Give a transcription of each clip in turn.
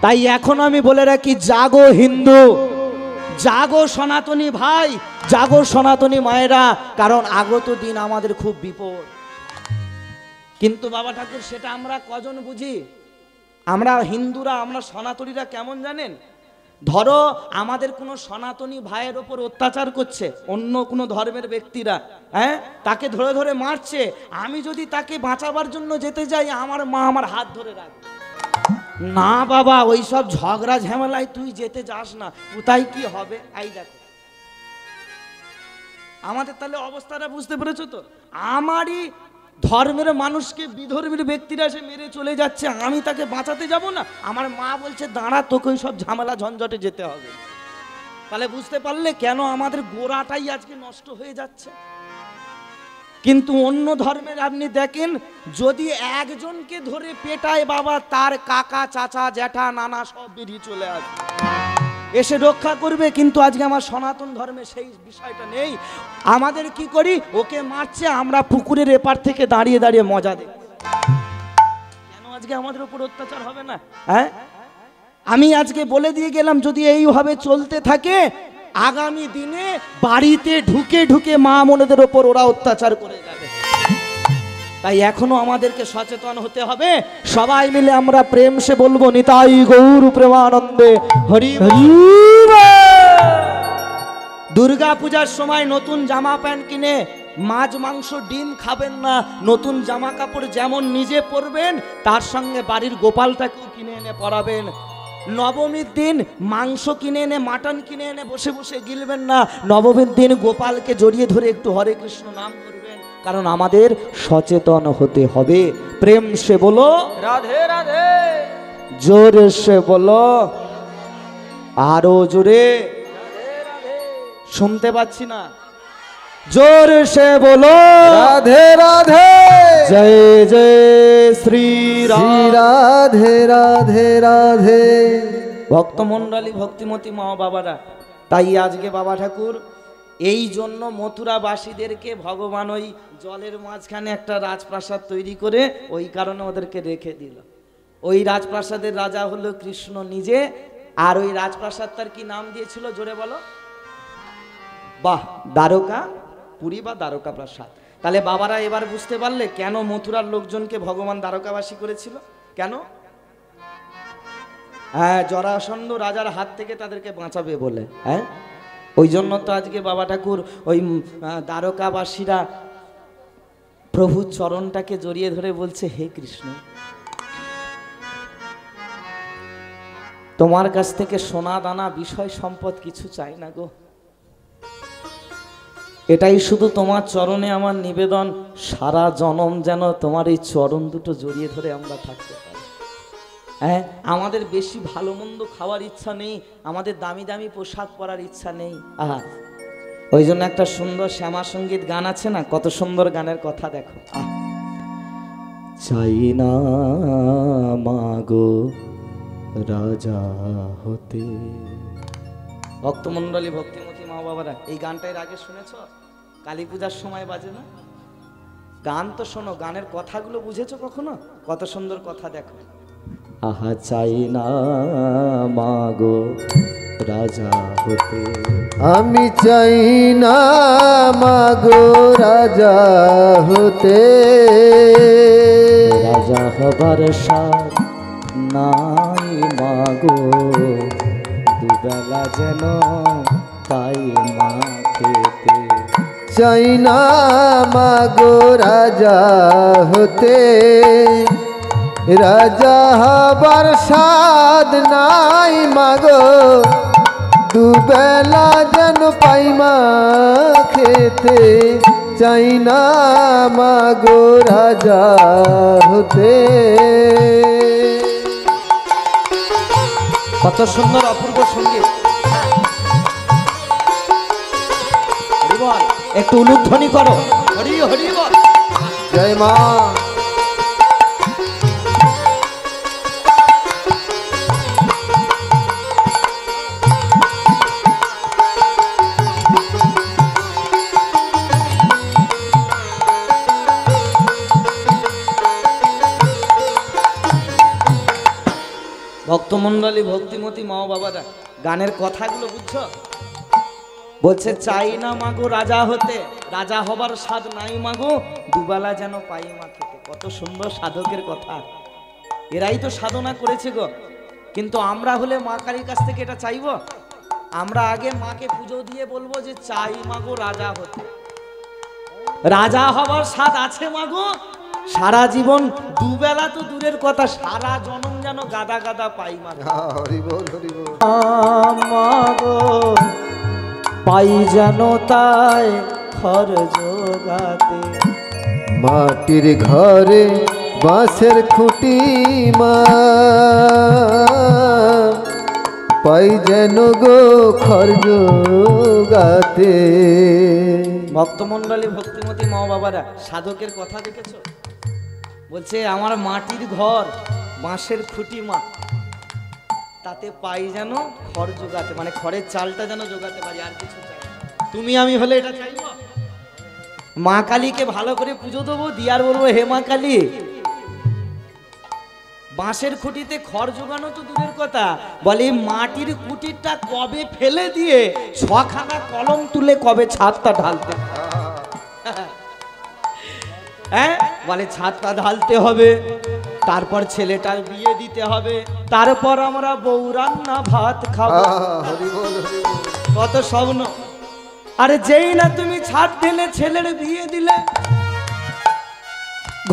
তাই এখন আমি বলে রাখি, জাগো হিন্দু, জাগো সনাতনী ভাই, জাগো সনাতনী মায়েরা, কারণ আগত দিন আমাদের খুব বিপদ। কিন্তু বাবা ঠাকুর সেটা আমরা কজন বুঝি? আমরা হিন্দুরা, আমরা সনাতনীরা কেমন জানেন? ধরো আমাদের কোনো সনাতনী ভাইয়ের ওপর অত্যাচার করছে অন্য কোনো ধর্মের ব্যক্তিরা, হ্যাঁ, তাকে ধরে ধরে মারছে, আমি যদি তাকে বাঁচাবার জন্য যেতে যাই, আমার মা আমার হাত ধরে রাখবে, না বাবা ওই সব ঝগড়া ঝামেলায় তুই যেতে যাস না, কোথায় কি হবে। এই দেখো আমাদের তাহলে অবস্থাটা বুঝতে পেরেছো তো? আমারই ধর্মের মানুষকে বিধর্মীর ব্যক্তিরা এসে মেরে চলে যাচ্ছে, আমি তাকে বাঁচাতে যাব না? আমার মা বলছে দাঁড়া, তোকে ওই সব ঝামেলা ঝঞ্ঝটে যেতে হবে। তাহলে বুঝতে পারলে কেন আমাদের গোড়াটাই আজকে নষ্ট হয়ে যাচ্ছে। কিন্তু অন্য ধর্মের আপনি দেখেন, যদি একজনকে ধরে পেটায় বাবা, তার কাকা চাচা জ্যাঠা নানা সব বেরিয়ে চলে আসবে, এসে রক্ষা করবে। কিন্তু আজকে আমার সনাতন ধর্মে সেই বিষয়টা নেই। আমাদের কি করি, ওকে মারছে, আমরা পুকুরের এপার থেকে দাঁড়িয়ে দাঁড়িয়ে মজা দেই। কেন আজকে আমাদের উপর অত্যাচার হবে না? হ্যাঁ, আমি আজকে বলে দিয়ে গেলাম, যদি এইভাবে চলতে থাকে আগামী দিনে বাড়িতে ঢুকে ঢুকে মা বোনেদের ওপর ওরা অত্যাচার করে যাবে। তাই এখনো আমাদেরকে সচেতন হতে হবে। সবাই মিলে আমরা প্রেম সে বলবো, নিতাই গৌর প্রেমানন্দে হরি হরি। দুর্গা পূজার সময় নতুন জামা প্যান্ট কিনে মাছ মাংস ডিম খাবেন না, নতুন জামা কাপড় যেমন নিজে পরবেন তার সঙ্গে বাড়ির গোপালটাকেও কিনে এনে পরাবেন। নবমীর দিন মাংস কিনে এনে মাটন কিনে এনে বসে বসে গিলবেন না, নবমীর দিন গোপালকে জড়িয়ে ধরে একটু হরে কৃষ্ণ নাম করবেন, কারণ আমাদের সচেতন হতে হবে। প্রেম সে বলো রাধে রাধে, জোরে সে বলো, আরো জোরে, শুনতে পাচ্ছি না, জোরে সে বলো রাধে রাধে, জয় জয় শ্রী রাধে রাধে রাধে। ভক্তমণ্ডলী, ভক্তিমতী মা বাবারা, তাই আজকে বাবা ঠাকুর এই জন্য মথুরাবাসীদেরকে ভগবান ওই জলের মাঝখানে একটা রাজপ্রাসাদ তৈরি করে ওই কারণে ওদেরকে রেখে দিল। ওই রাজপ্রাসাদের রাজা হলো কৃষ্ণ নিজে, আর ওই রাজপ্রাসাদটার কি নাম দিয়েছিল জোরে বলো? বাহ, দ্বারকা পুরী বা দ্বারকা প্রাসাদ। তাহলে বাবারা এবার বুঝতে পারলে কেন মথুরার লোকজনকে ভগবান দ্বারকাবাসী করেছিল? কেন? হ্যাঁ, জরাসন্ধ রাজার হাত থেকে তাদেরকে বাঁচাবে বলে। হ্যাঁ, ওই জন্য তো আজকে বাবা ঠাকুর ওই দ্বারকাবাসীরা প্রভুর চরণটাকে জড়িয়ে ধরে বলছে, হে কৃষ্ণ, তোমার কাছ থেকে সোনা দানা বিষয় সম্পদ কিছু চাই না গো, এটাই শুধু তোমার চরণে আমার নিবেদন, সারা জনম যেন তোমার এই চরণ দুটো জড়িয়ে ধরে আমরা থাকতে পারি। হ্যাঁ, আমাদের বেশি ভালো মন্দ খাওয়ার ইচ্ছা নেই, আমাদের দামি দামি পোশাক পরার ইচ্ছা নেই। আহা, ওই জন্য একটা সুন্দর শ্যামা সঙ্গীত গান আছে না, কত সুন্দর গানের কথা দেখো। চাই না মাগো রাজা হতে। ভক্তমণ্ডলী, ভক্তিমতী মা বাবারা, এই গানটা এর আগে শুনেছ? কালী পূজার সময় বাজে না? গান তো শোনো, গানের কথাগুলো বুঝেছো কখনো? কত সুন্দর কথা দেখো। আহা চাই না মাগো রাজা হতে, আমি চাই না মাগো রাজা হতে, রাজা হবার সাথ নাই মাগো, দুবেলা যেন পাই মা খেতে। চাই না মাগো রাজা হতে, রাজা হবার সাধ নাই মাগো, দুবেলা যেন পাই মা খেতে। চাই না মাগো রাজা হতে। কত সুন্দর অপূর্ব সঙ্গীত। একটু উলুধ্বনি করো, হরি হরি বল, জয় মা। ভক্তমণ্ডলী ভক্তিমতী মা বাবারা, গানের কথাগুলো বুঝছো? বলছে চাই না মাগো রাজা হতে, রাজা হবার স্বাদ নাই মাগো, দুবেলা যেন পাই মা খেতে। কত সুন্দর সাধকের কথা, এরাই তো সাধনা করেছে গো। কিন্তু আমরা হলে মা কালীর কাছ থেকে এটা চাইবো? আমরা আগে মাকে পুজো দিয়ে বলবো যে চাই মাগো রাজা হতে। রাজা হবার স্বাদ আছে মাগো, সারা জীবন দুবেলা তো দূরের কথা, সারা জনম যেন গাদা গাদা পাই মাগো। হরি বল হরি বল। মাগো পাই যেন তাই ঘর জোগাতে। মাটির ঘরে বাঁশের খুঁটি মা, পাই যেন গো খর জোগাতে। ভক্তমণ্ডলী ভক্তিমতী মা বাবারা, সাধকের কথা দেখেছো? বলছে আমার মাটির ঘর বাঁশের খুঁটি মা, তাতে পাই যেন খড় জোগাতে, মানে খড়ের চালটা যেন জোগাতে পারি, আর কিছু চাই না। তুমি আমি হলে এটা চাইবো? মা কালীকে ভালো করে পুজো দেবো, দিয়ার বলবো হে মা কালী, বাঁশের খুঁটিতে খড় জোগানো তো দূরের কথা, বলে মাটির কুটিরটা কবে ফেলে দিয়ে ছখানা কলম তুলে কবে ছাদটা ঢালতে। হ্যাঁ, বলে ছাদটা ঢালতে হবে, তারপর ছেলেটার বিয়ে দিতে হবে, তারপর আমরা বউ রান্না ভাত খাবো। হরি বল হরি বল। কত স্বপ্ন। আরে যেই না তুমি ছাদ ঢেলে ছেলের বিয়ে দিলে,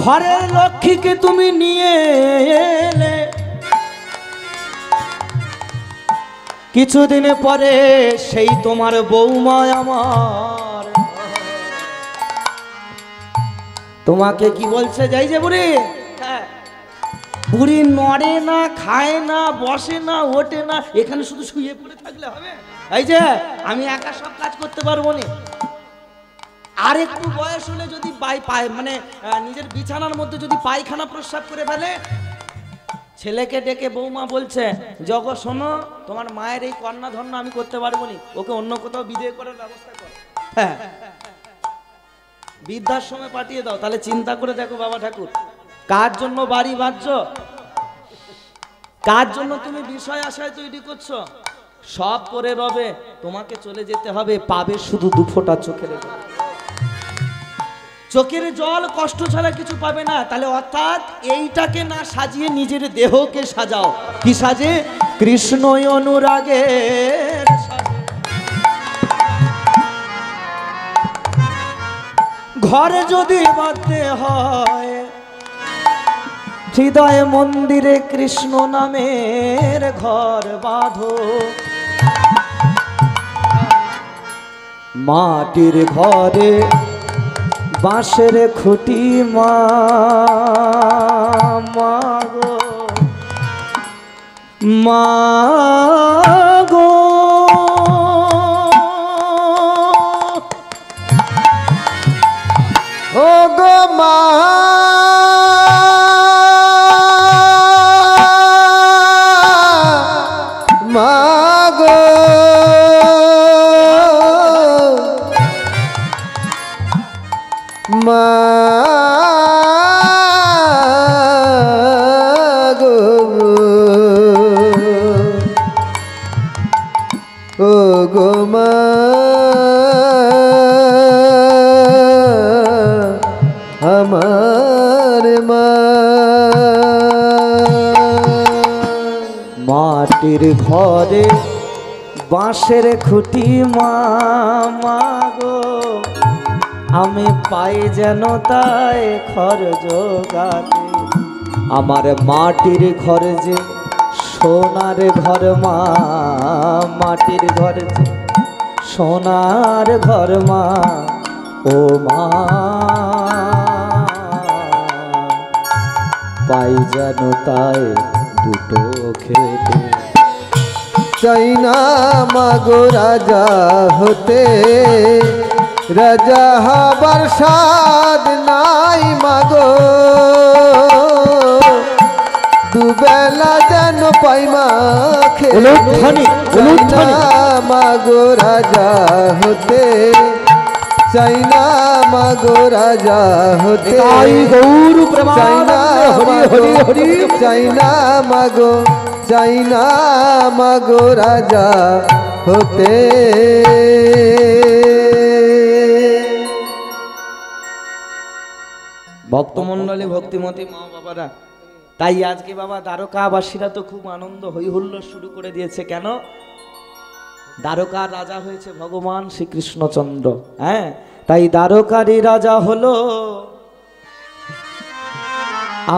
ঘরের লক্ষ্মীকে তুমি নিয়ে এলে, কিছুদিন পরে সেই তোমার বৌমা আমার তোমাকে কি বলছে, যাই যে বুড়ি, হ্যাঁ বুড়ি নড়ে না, খায় না, বসে না, ওঠে না, এখানে শুধু শুয়ে পড়ে থাকলে হবে? এই যে আমি একা সব কাজ করতে পারবো না। আর একটু বয়স হলে যদি মানে নিজের বিছানার মধ্যে যদি পায়খানা প্রস্রাব করে ফেলে, ছেলেকে ডেকে বৌমা বলছে জগ শোনো, তোমার মায়ের এই কন্যা ধন্য আমি করতে পারবো না, ওকে অন্য কোথাও বিয়ে করার ব্যবস্থা কর। হ্যাঁ, বৃদ্ধাশ্রমে পাঠিয়ে দাও। তাহলে চিন্তা করে দেখো বাবা ঠাকুর, কার জন্য বাড়ি বাঁধছো, কার জন্য তুমি বিষয় আশায় তৈরি করছো, সব করে রবে, তোমাকে চলে যেতে হবে, পাবে শুধু দুফোঁটা চোখের জল। চোখের জল, কষ্ট ছাড়া কিছু পাবে না। তাহলে অর্থাৎ এইটাকে না সাজিয়ে নিজের দেহকে সাজাও। কি সাজে? কৃষ্ণ অনুরাগের সাজে। ঘরে যদি বাঁধতে হয়, হৃদয় মন্দিরে কৃষ্ণ নামের ঘর বাঁধো। মাটির ঘরে বাঁশের খুঁটি মা, মাগো মাগো ও গো মা, মাগো মাগো, ও গো মা, আমার মা। মাটির ঘরে বাঁশের খুঁটি মা, মাগো আমি পাই যেন তাই খড় জোগাতে। আমার মাটির ঘর যে সোনার ঘর মা, মাটির ঘর যে সোনার ঘর মা, ও মা পাই যেন তাই দুটো খেতে। চাই না মাগো রাজা হতে, রাজা হবার স্বাদ নাই মাগো, দুবেলা যেন পাই মা খেতে। চাই না মাগো রাজা হতে, চাই না মাগো রাজা হতে, গৌর চাই না মাগো, চাই না মাগো, চাই না মাগো রাজা হতে। ভক্তমণ্ডলী ভক্তিমতী মা বাবারা, তাই আজকে বাবা দ্বারকাবাসীরা তো খুব আনন্দ হই হুল্লোড় শুরু করে দিয়েছে। কেন? দ্বারকার রাজা হয়েছে ভগবান শ্রীকৃষ্ণচন্দ্র। হ্যাঁ, তাই দ্বারকারই রাজা হলো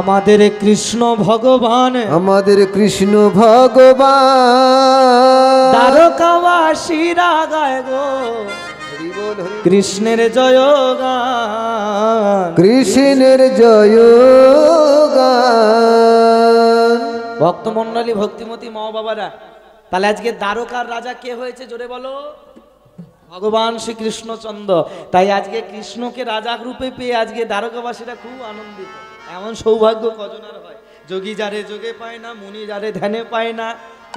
আমাদের কৃষ্ণ ভগবান, আমাদের কৃষ্ণ ভগবান। দ্বারকাবাসীরা গায় গো কৃষ্ণের জয় গান, কৃষ্ণের জয় গান। ভক্তমণ্ডলী ভক্তিমতী মা বাবারা, তাহলে আজকে দ্বারকার রাজা কে হয়েছে জোরে বলো? ভগবান শ্রীকৃষ্ণচন্দ্র। তাই আজকে কৃষ্ণকে রাজা রূপে পেয়ে আজকে দ্বারকাবাসীরা খুব আনন্দিত। এমন সৌভাগ্য কজনার হয়? যোগী যারে যোগে পায় না, মুনি যারে ধ্যানে পায় না,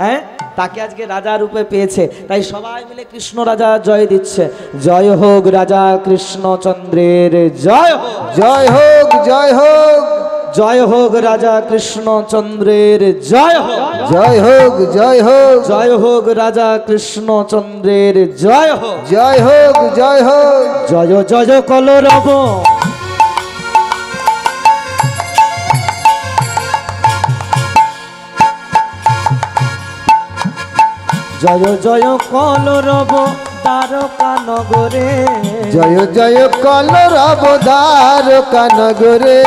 হ্যাঁ, তাকে আজকে রাজা রূপে পেয়েছে। তাই সবাই মিলে কৃষ্ণ রাজা জয় দিচ্ছে। জয় হোক রাজা কৃষ্ণচন্দ্রের, জয় হোক, জয় হোক, জয় হোক, জয় হোক রাজা কৃষ্ণচন্দ্রের, জয় হোক, জয় হোক, জয় হোক, জয় হোক রাজা কৃষ্ণচন্দ্রের, জয় হোক, জয় হোক, জয় হোক। জয় জয় কলরব, জয় জয় কলরব দ্বারকা নগরে, জয় জয় কলরব দ্বারকা নগরে,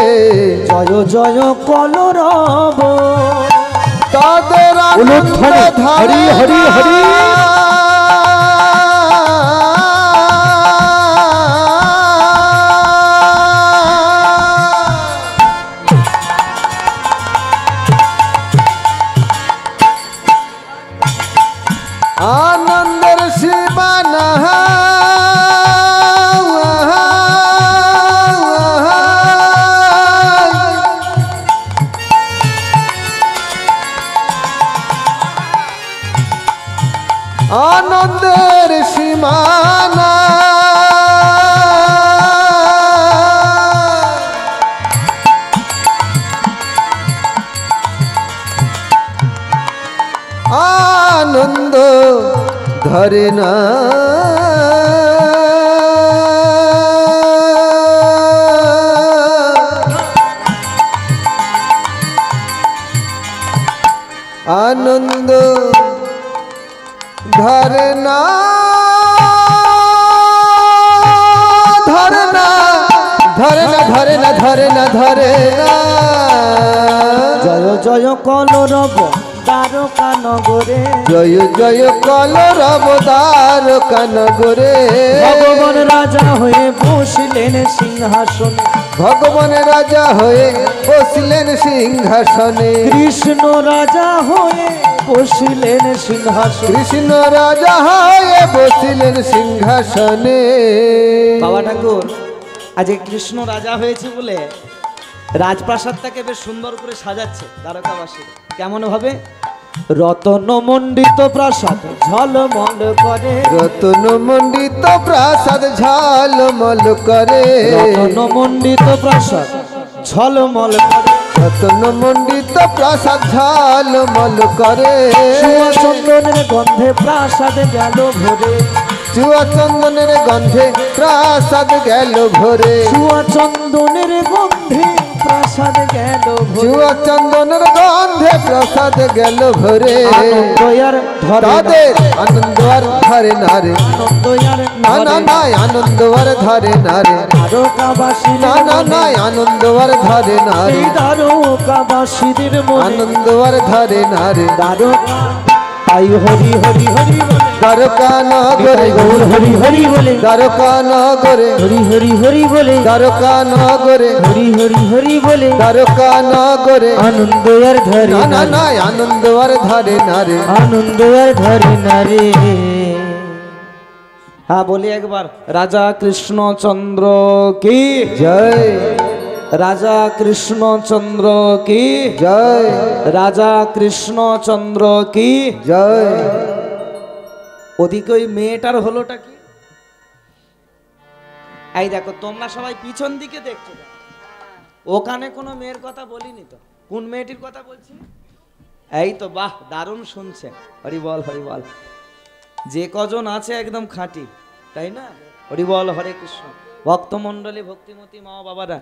জয় জয় কলরব তাদের আনন্দ হরি হরি হরি। আনন্দের সীমানা আনন্দের সীমানা আনন্দ ধরে না আনন্দ ধরে না, ধরে না, ধরে না, ধরে না, ধরে না, ধরে না। জয় জয় কলরব দ্বারকা নগরে, জয় জয় কলরব দ্বারকা নগরে, ভগবান রাজা হয়ে বসলেন সিংহাসনে, ভগবান রাজা হয়ে বসলেন সিংহাসনে, কৃষ্ণ রাজা হয়ে বসলেন সিংহাসনে। কৃষ্ণ রাজা হয়ে বসলেন সিংহাসনে। বাবা ঠাকুর আজকে কৃষ্ণ রাজা হয়েছে বলে রাজপ্রাসাদটাকে বেশ সুন্দর করে সাজাচ্ছে দ্বারকাবাসী। কেমন ভাবে? রতন মণ্ডিত প্রাসাদ ঝলমল করে, রতন মণ্ডিত প্রাসাদ ঝলমল করে, রতন মণ্ডিত প্রাসাদ ঝলমল করে, রতন মণ্ডিত প্রাসাদ ঝলমল করে, সুয়া চন্দনের গন্ধে প্রাসাদ গেল ভরে, চুয়া চন্দনের গন্ধে প্রাসাদ গেল ভরে, সুয়া চন্দনের গন্ধে প্রাসাদ গেল ভরে, চুয়া চন্দনের গন্ধে প্রাসাদ গেল ভরে। আনন্দ আর ধরে না, তাদের আনন্দ আর ধরে না রে, আনন্দ আর না না ধরে না, নাই আনন্দ আর ধরে না রে, দ্বারকাবাসীদের না না মনে, নাই আনন্দ আর ধরে না রে, এই দ্বারকাবাসীদের মনে আনন্দ আর ধরে না রে। দ্বারকা, তাই হরি হরি হরি বলে, দ্বারকা নগরে গৌর হরি হরি বলে, দ্বারকা নগরে, হরি হরি হরি বলে, দ্বারকা নগরে, হরি হরি হরি বলে, দ্বারকা নগরে, আনন্দ আর ধরে না না, না নাই আনন্দ আর ধরে না রে। আনন্দ আর ধরে না রে। হ্যাঁ বলি একবার, রাজা কৃষ্ণচন্দ্র কি জয়, রাজা কৃষ্ণচন্দ্র কি জয়, রাজা কৃষ্ণচন্দ্র কি জয়। ওদিকে ওই মেয়েটার হলোটা কি? এই দেখো তোমরা সবাই পিছন দিকে দেখছো, ওখানে কোনো মেয়ের কথা বলিনি তো। কোন মেয়েটির কথা বলছি? এই তো বাহ, দারুণ শুনছেন। হরি বল হরি বল। যে কজন আছে একদম খাঁটি, তাই না? হরি বল, হরে কৃষ্ণ। ভক্তমণ্ডলী, ভক্তিমতী মা বাবারা,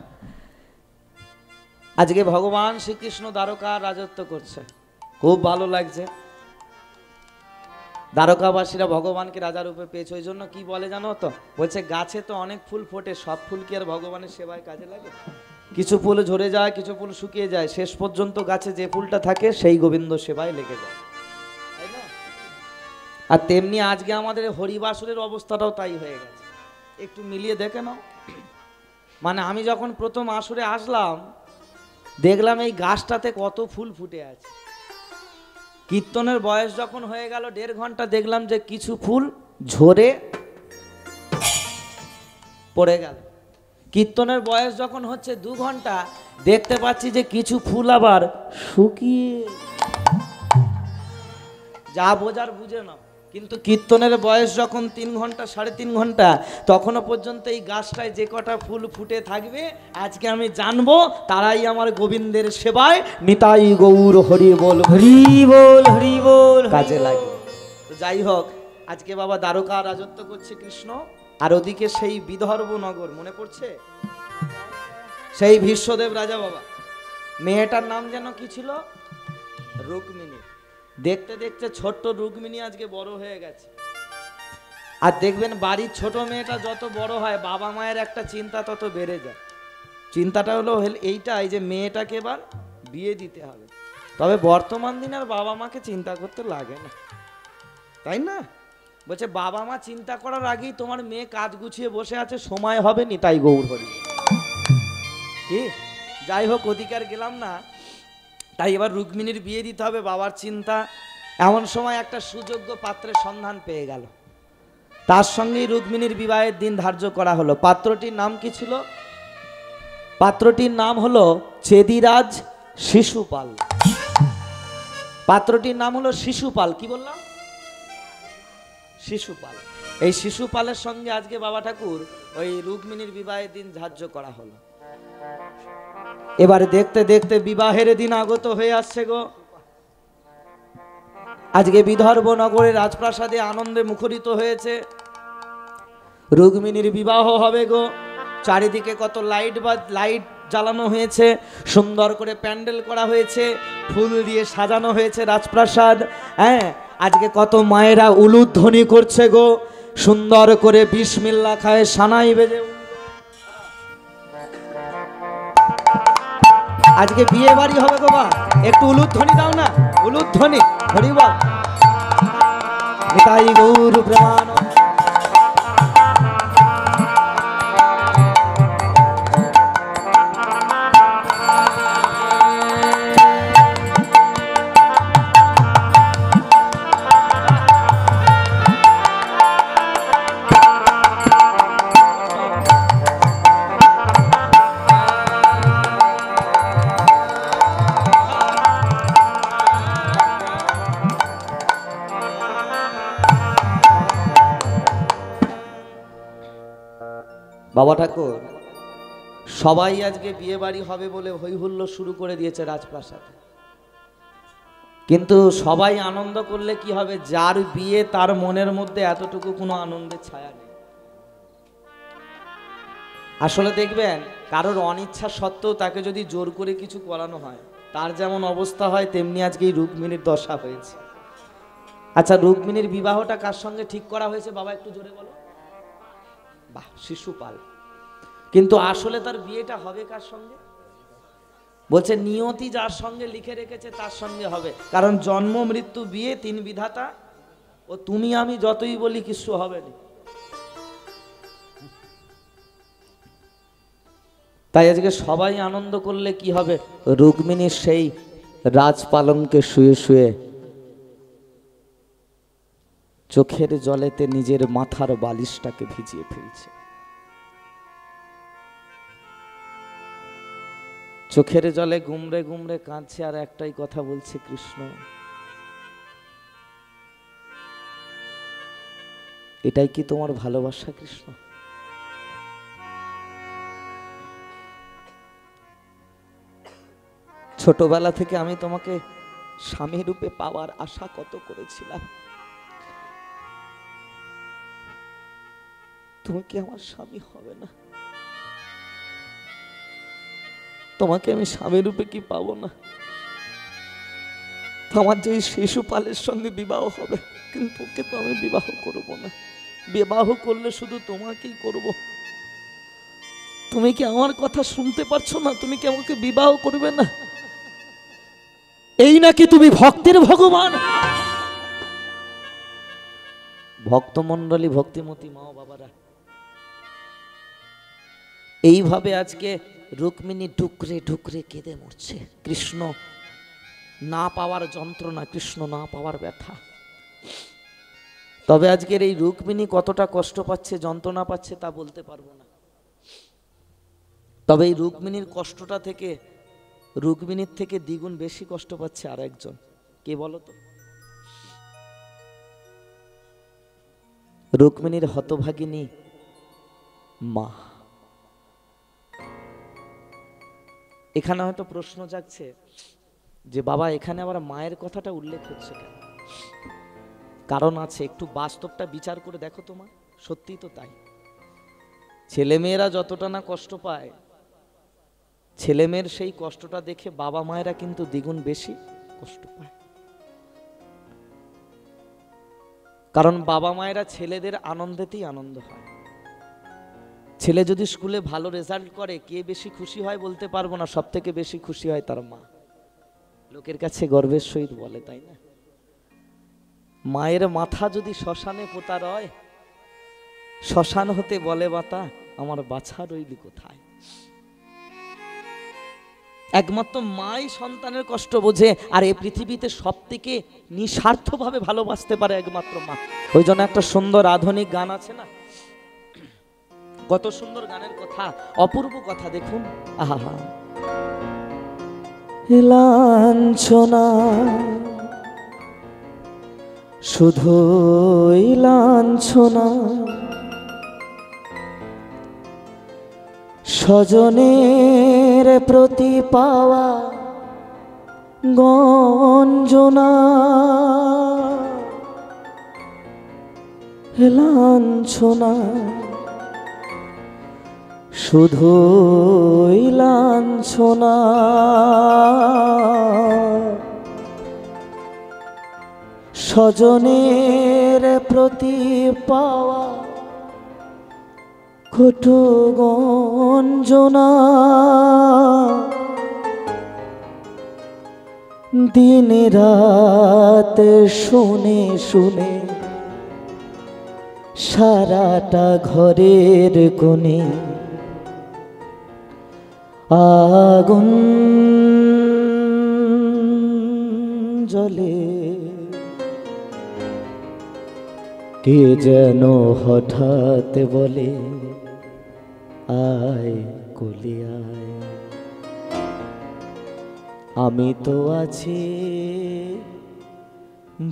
আজকে ভগবান শ্রীকৃষ্ণ দ্বারকার রাজত্ব করছে, খুব ভালো লাগছে। দ্বারকাবাসীরা ভগবানকে রাজা রূপে পেয়েছে। ওই জন্য কি বলে জানো তো, বলছে গাছে তো অনেক ফুল ফোটে, সব ফুল কি আর ভগবানের সেবায় কাজে লাগে? কিছু ফুল ঝরে যায়, কিছু ফুল শুকিয়ে যায়, শেষ পর্যন্ত গাছে যে ফুলটা থাকে সেই গোবিন্দ সেবায় লেগে যায়, তাই না? আর তেমনি আজকে আমাদের হরিবাসরের অবস্থাটাও তাই হয়ে গেছে। একটু মিলিয়ে দেখে নাও। মানে আমি যখন প্রথম আসরে আসলাম, দেখলাম এই গাছটাতে কত ফুল ফুটে আছে। কীর্তনের বয়স যখন হয়ে গেল 1.5 ঘন্টা, দেখলাম যে কিছু ফুল ঝরে পড়ে গেল। কীর্তনের বয়স যখন হচ্ছে 2 ঘন্টা, দেখতে পাচ্ছি যে কিছু ফুল আবার শুকিয়ে, যা বোঝার বুঝে নাও। কিন্তু কীর্তনের বয়স যখন 3 ঘন্টা 3.5 ঘন্টা, তখনও পর্যন্ত এই গাছটায় যে কটা ফুল ফুটে থাকবে, আজকে আমি জানবো তারাই আমার গোবিন্দের সেবায় নিতাই গৌর হরি বল হরি বল হরি বল কাজে লাগে। তো যাই হোক, আজকে বাবা দ্বারকা রাজত্ব করছে কৃষ্ণ, আর ওদিকে সেই বিদর্ভ নগর মনে পড়ছে, সেই ভীষ্মদেব রাজা বাবা, মেয়েটার নাম যেন কি ছিল? রুক্মিণী। দেখতে দেখতে ছোট্ট রুক্মিণী আজকে বড় হয়ে গেছে। আর দেখবেন বাড়ির ছোট মেয়েটা যত বড় হয়, বাবা মায়ের একটা চিন্তা তত বেড়ে যায়। চিন্তাটা হলো এইটাই যে মেয়েটাকে এবার বিয়ে দিতে হবে। তবে বর্তমান দিনে আর বাবা মাকে চিন্তা করতে লাগে না, তাই না? বলছে বাবা মা চিন্তা করার আগেই তোমার মেয়ে কাজ গুছিয়ে বসে আছে, সময় হবে নি, তাই গৌর হরি। কি যাই হোক, অধিকার গেলাম না, তাই এবার রুক্মিণীর বিয়ে দিতে হবে, বাবার চিন্তা। এমন সময় একটা সুযোগ্য পাত্রের সন্ধান পেয়ে গেল, তার সঙ্গেই রুক্মিণীর বিবাহের দিন ধার্য করা হলো। পাত্রটির নাম কি ছিল? পাত্রটির নাম হলো চেদিরাজ শিশুপাল। পাত্রটির নাম হলো শিশুপাল। কি বললাম? শিশুপাল। এই শিশুপালের সঙ্গে আজকে বাবা ঠাকুর ওই রুক্মিণীর বিবাহের দিন ধার্য করা হলো। এবারে দেখতে দেখতে বিবাহের দিন আগত হয়ে আসছে গো। আজকে বিদর্ভ নগরের রাজপ্রাসাদে আনন্দে মুখরিত হয়েছে। রুক্মিণীর বিবাহ হবে গো। চারিদিকে কত লাইট জ্বালানো হয়েছে, সুন্দর করে প্যান্ডেল করা হয়েছে, ফুল দিয়ে সাজানো হয়েছে রাজপ্রাসাদ। হ্যাঁ, আজকে কত মায়েরা উলুধ্বনি করছে গো, সুন্দর করে বিসমিল্লাহ খায়, সানাই বেজে। আজকে বিয়ে বাড়ি হবে গো। মা একটু উলুধ্বনি দাও না, উলুধ্বনি। হরি বল, নিতাই গৌর প্রেমানন্দ। বাবা ঠাকুর সবাই আজকে বিয়ে বাড়ি হবে বলে হই হুল্লোড় শুরু করে দিয়েছে রাজপ্রাসাদে। কিন্তু সবাই আনন্দ করলে কি হবে? যার বিয়ে তার মনের মধ্যে এতটুকু কোনো আনন্দের ছায়া নেই। আসলে দেখবেন, কারোর অনিচ্ছা সত্ত্বেও তাকে যদি জোর করে কিছু করানো হয়, তার যেমন অবস্থা হয়, তেমনি আজকে এই রুক্মিণীর দশা হয়েছে। আচ্ছা, রুক্মিণীর বিবাহটা কার সঙ্গে ঠিক করা হয়েছে বাবা একটু জোরে বলো? বাহ, শিশুপাল। কিন্তু আসলে তার বিয়েটা হবে কার সঙ্গে? বলছে নিয়তি যার সঙ্গে লিখে রেখেছে তার সঙ্গে হবে। কারণ জন্ম মৃত্যু বিয়ে 3 বিধাতা, ও তুমি আমি যতই বলি কিছু হবে না। তাই আজকে সবাই আনন্দ করলে কি হবে? রুক্মিণীর সেই রাজপালঙ্কে শুয়ে শুয়ে চোখের জলেতে নিজের মাথার বালিশটাকে ভিজিয়ে ফেলছে। চোখের জলে গুমরে গুমরে কাঁদছে, আর একটাই কথা বলছে, কৃষ্ণ। এটাই কি তোমার ভালোবাসা কৃষ্ণ? ছোটবেলা থেকে আমি তোমাকে স্বামী রূপে পাওয়ার আশা কত করেছিলাম। তুমি কি আমার স্বামী হবে না? তোমাকে আমি স্বামী রূপে কি পাবো না? আমার যে শিশুপালের সঙ্গে বিবাহ হবে, কিন্তু ওকে তো আমি বিবাহ করব না। বিবাহ করলে শুধু তোমাকেই করব। তুমি কি আমার কথা শুনতে পারছো না? তুমি কি আমাকে বিবাহ করবে না? এই নাকি তুমি ভক্তের ভগবান? ভক্তমণ্ডলী, ভক্তিমতী মা বাবারা, এইভাবে আজকে রুক্মিণী ঢুকরে ঢুকরে কেঁদে মরছে। কৃষ্ণ না পাওয়ার যন্ত্রণা, কৃষ্ণ না পাওয়ার ব্যথা। তবে আজকের এই রুক্মিণী কতটা কষ্ট পাচ্ছে, যন্ত্রণা পাচ্ছে তা বলতে পারবো না। তবে এই রুক্মিণীর কষ্টটা থেকে, রুক্মিণীর থেকে দ্বিগুণ বেশি কষ্ট পাচ্ছে আর একজন। কে বলো তো? রুক্মিণীর হতভাগিনী মা। এখানে হয়তো প্রশ্ন জাগছে যে বাবা, এখানে আবার মায়ের কথাটা উল্লেখ হচ্ছে কেন? কারণ আছে, একটু বাস্তবটা বিচার করে দেখো তোমার। সত্যিই তো তাই। ছেলেমেয়েরা যতটা না কষ্ট পায়, ছেলেমেয়ের সেই কষ্টটা দেখে বাবা মায়েরা কিন্তু দ্বিগুণ বেশি কষ্ট পায়। কারণ বাবা মায়েরা ছেলেদের আনন্দেতেই আনন্দ হয়। ছেলে যদি স্কুলে ভালো রেজাল্ট করে, কে বেশি খুশি হয় বলতে পারবো না, সব থেকে বেশি খুশি হয় তার মা। লোকের কাছে গর্বের সহিত বলে, তাই না? মায়ের মাথা যদি শ্মশানে পোতা রয়, শ্মশান হতে বলে বাতা, আমার বাছা রইলি কোথায়। একমাত্র মাই সন্তানের কষ্ট বোঝে, আর এই পৃথিবীতে সব থেকে নিঃস্বার্থভাবে ভালোবাসতে পারে একমাত্র মা। ওই জন্য একটা সুন্দর আধুনিক গান আছে না, কত সুন্দর গানের কথা, অপূর্ব কথা, দেখুন। আহা, লাঞ্ছনা, শুধুই লাঞ্ছনা, স্বজনের প্রতি পাওয়া গঞ্জনা, লাঞ্ছনা, শুধুই লাঞ্ছনা, স্বজনের প্রতি পাওয়া কটু গঞ্জনা, দিন রাত শুনে শুনে সারাটা ঘরের কোণে আগুন জ্বলে। কে যেন হঠাৎ বলে, আয় কলি আয়, আমি তো আছি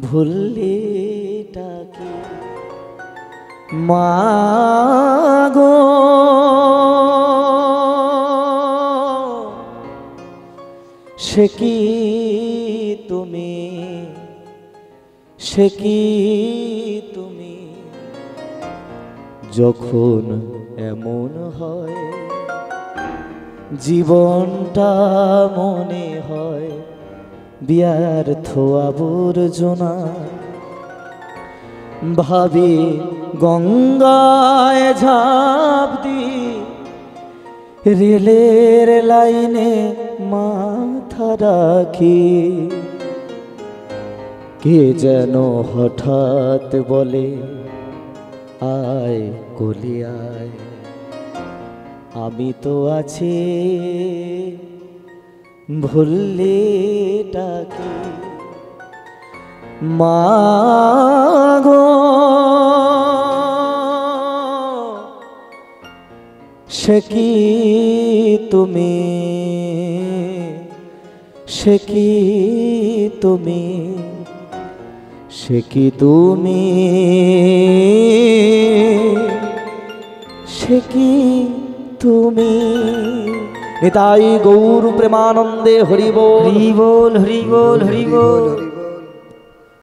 ভুললি টাকে মাগো, সে কি তুমি, সে কি তুমি, যখন এমন হয় জীবনটা মনে হয় ব্যর্থ আবর্জনা। ভাবি গঙ্গায় ঝাঁপ দি, রেলের লাইনে মাথা রাখি, কে যেন হঠাৎ বলে, আয় কলি আয়, আমি তো আছি ভুললি টাকে মাগো, সে কি তুমি, সে কি তুমি, সে কি তুমি, সে কি তুমি, নিতাই গৌর প্রেমানন্দে হরি বল হরি বল হরি বল হরি বল।